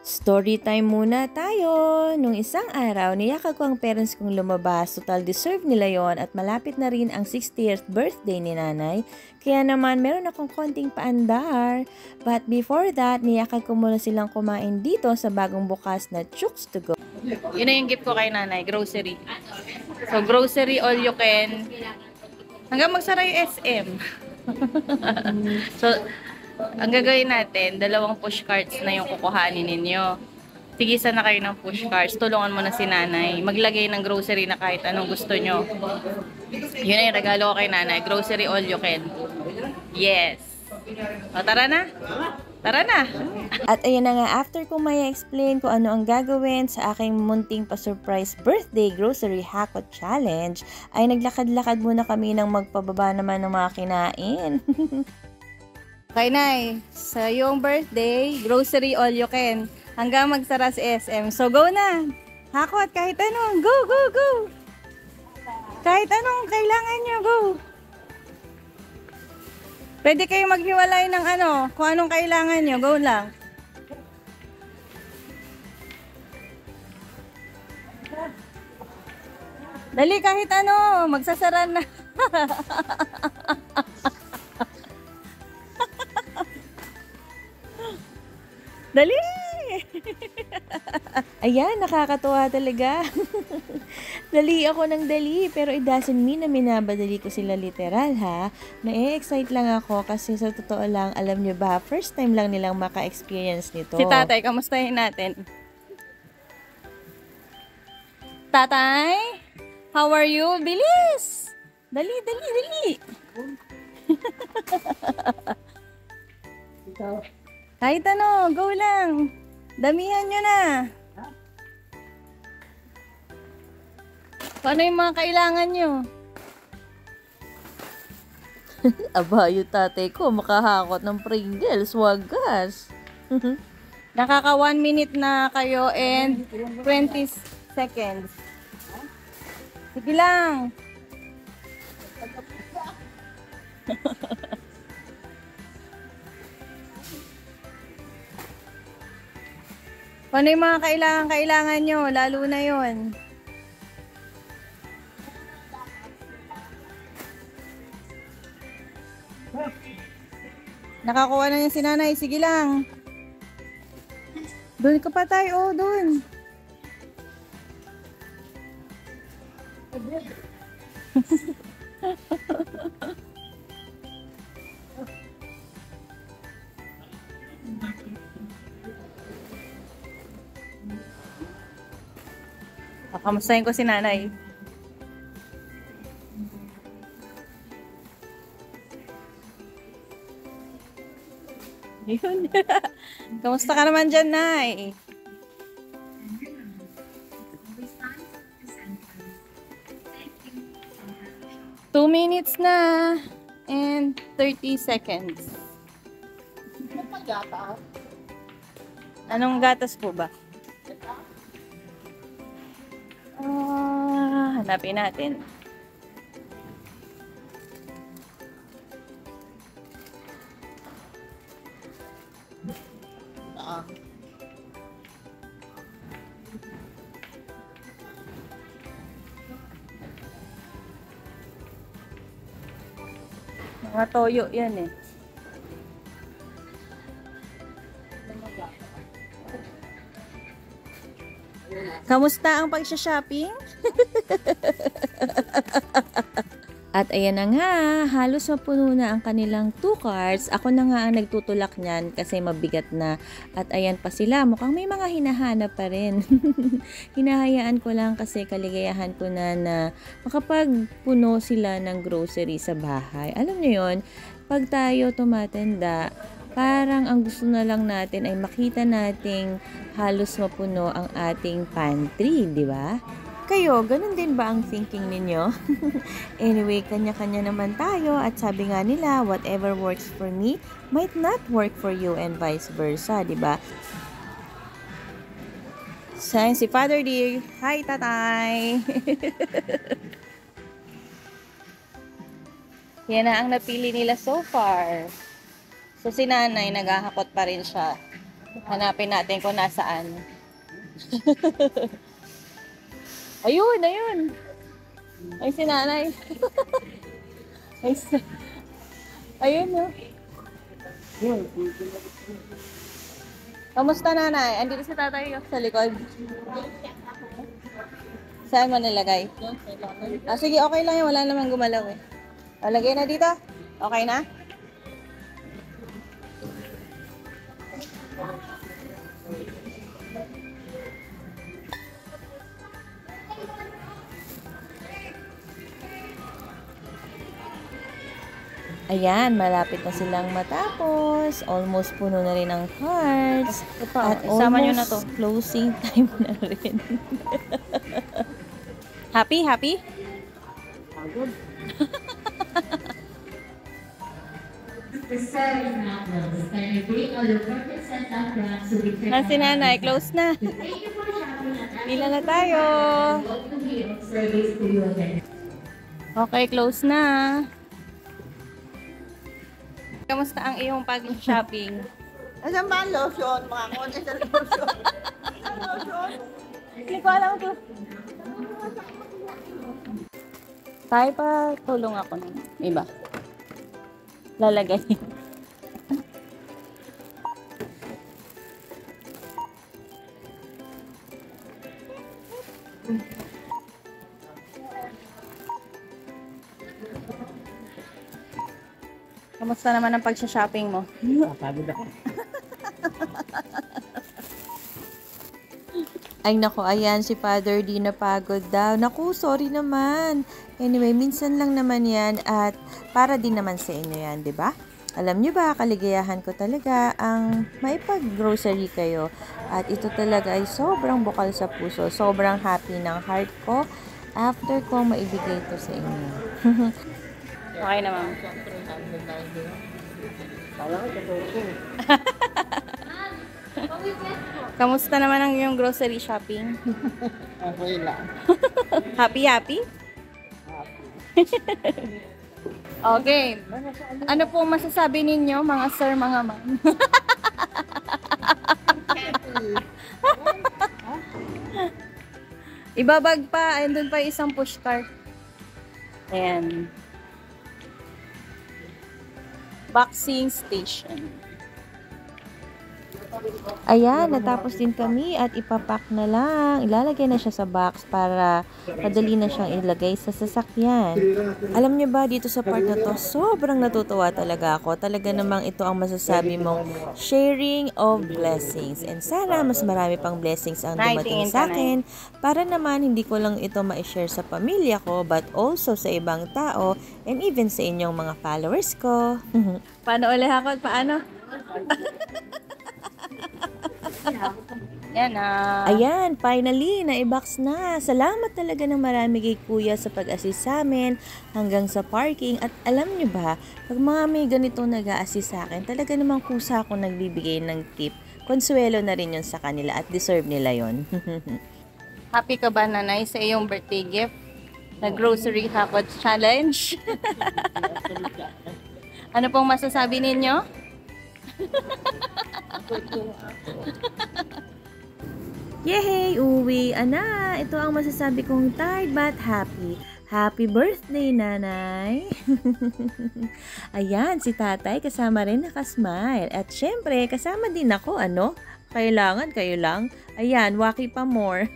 Story time muna tayo. Nung isang araw, niyakag ko ang parents kong lumabas. Total deserve nila yon at malapit na rin ang 60th birthday ni nanay. Kaya naman, meron akong konting paandar. But before that, niyakag ko muna silang kumain dito sa bagong bukas na Chooks to Go. Yun na yung gift ko kay nanay, grocery. So, grocery all you can. Hanggang magsara yung SM. So, ang gagawin natin, 2 push carts na yung kukuhanin ninyo. Tigisan na kayo ng push carts. Tulungan mo na si nanay. Maglagay ng grocery na kahit anong gusto nyo. Yun na yung regalo ko kay nanay. Grocery all you can. Yes. O, tara na. Tara na. At ayun na nga, after kong may explain kung ano ang gagawin sa aking munting pa-surprise birthday grocery hack challenge, ay naglakad-lakad muna kami ng magpababa naman ng mga kinain. Kay Nay, sa iyong birthday, grocery all you can. Hanggang magsara si SM. So go na! Hakot kahit anong. Go, go, go! Kahit anong kailangan nyo, go! Pwede kayo maghiwalay ng ano, kung anong kailangan nyo, go lang. Dali kahit ano, magsasara na. Dali! Ayan, nakakatuwa talaga. Dali ako ng dali, pero it doesn't mean na minabadali ko sila literal ha. Na-excite lang ako kasi sa totoo lang, alam nyo ba, first time lang nilang maka-experience nito. Si tatay, kamustahin natin? Tatay? How are you? Bilis! Dali, dali, dali! Kahit ano, go lang. Damihan nyo na. Paano yung mga kailangan nyo? Aba, yung tatay ko makahakot ng Pringles, wagas. Nakaka 1 minute na kayo and 20 seconds. Sige lang. Paano yung mga kailangan nyo? Lalo na yon. Nakakuha na niya si nanay. Sige lang. Doon ka pa tayo. Oh, doon. Kamustahin ko si nanay. Yun. Kamusta ka naman dyan, Nay? Two minutes na and 30 seconds. Anong gatas po ba? Hanapin natin. Mga toyo yan eh. Kamusta ang pag-shopping? At ayan na nga, halos mapuno na ang kanilang 2 carts. Ako na nga ang nagtutulak niyan kasi mabigat na. At ayan pa sila, mukhang may mga hinahanap pa rin. Hinahayaan ko lang kasi kaligayahan ko na makapagpuno sila ng grocery sa bahay. Alam niyo yon, pag tayo tumatanda, parang ang gusto na lang natin ay makita nating halos mapuno ang ating pantry, di ba? Kayo, ganun din ba ang thinking ninyo? Anyway, kanya-kanya naman tayo at sabi nga nila, whatever works for me might not work for you and vice versa, di ba? Si Father Dear, hi tatay! Yan na ang napili nila so far. So, si nanay, naghahakot pa rin siya. Hanapin natin kung nasaan. Ayun, ayun. Ay, si nanay. Ay, ayun, no. Kamusta, nanay? Andito si tatay sa likod. Saan mo nilagay? Ah, sige, okay lang yan. Wala namang gumalaw eh. O, lagay na dito. Okay na? Ayan, malapit na silang matapos. Almost puno na rin ang hearts. At almost na to. Closing time na rin. Happy? Happy? Good. Si nanay, close na. Pila na tayo. Okay, close na. Kamusta ang iyong pag-shopping? Asan ba ang lotion? Mga konti sa lotion. Hindi ko alam ito. Tayo pa, tulong ako ng iba. Lalagay. Kamusta naman ang pag-shopping mo? Pagod ako. Ay nako, ayan si Father di napagod daw. Naku, sorry naman. Anyway, minsan lang naman yan at para din naman sa inyo yan, di ba? Alam nyo ba, kaligayahan ko talaga ang maipag-grocery kayo. At ito talaga ay sobrang bukal sa puso. Sobrang happy ng heart ko after ko maibigay ito sa inyo. Okay naman. Kamusta naman ang iyong grocery shopping? Okay lang. Happy, happy? Okay. Ano po masasabi ninyo, mga sir, mga ma'am? Ibabag pa. Ayun doon pa isang push cart. Ayan. Boxing station. Ayan, natapos din kami at ipapack na lang. Ilalagay na siya sa box para madali na siyang ilagay sa sasakyan. Alam niyo ba, dito sa part na to, sobrang natutuwa talaga ako. Talaga namang ito ang masasabi mong sharing of blessings. And sana mas marami pang blessings ang dumating sa akin. Para naman hindi ko lang ito ma-share sa pamilya ko, but also sa ibang tao and even sa inyong mga followers ko. Paano ulit ako? Paano? Yan na. Ayan, finally, na-i-box na. Salamat talaga ng marami kay Kuya sa pag-assist sa amin hanggang sa parking. At alam nyo ba, pag mga may ganito nag-a-assist sa akin, talaga namang kusa ako nagbibigay ng tip. Konsuelo na rin yun sa kanila at deserve nila yun. Happy ka ba, nanay, sa iyong birthday gift? Na grocery hakot challenge? Ano pong masasabi ninyo? Yehey! Uwi! Ana! Ito ang masasabi kong tired but happy. Happy birthday, nanay! Ayan, si tatay kasama rin nakasmile. At syempre, kasama din ako, ano? Kailangan kayo lang. Ayan, waki pa more.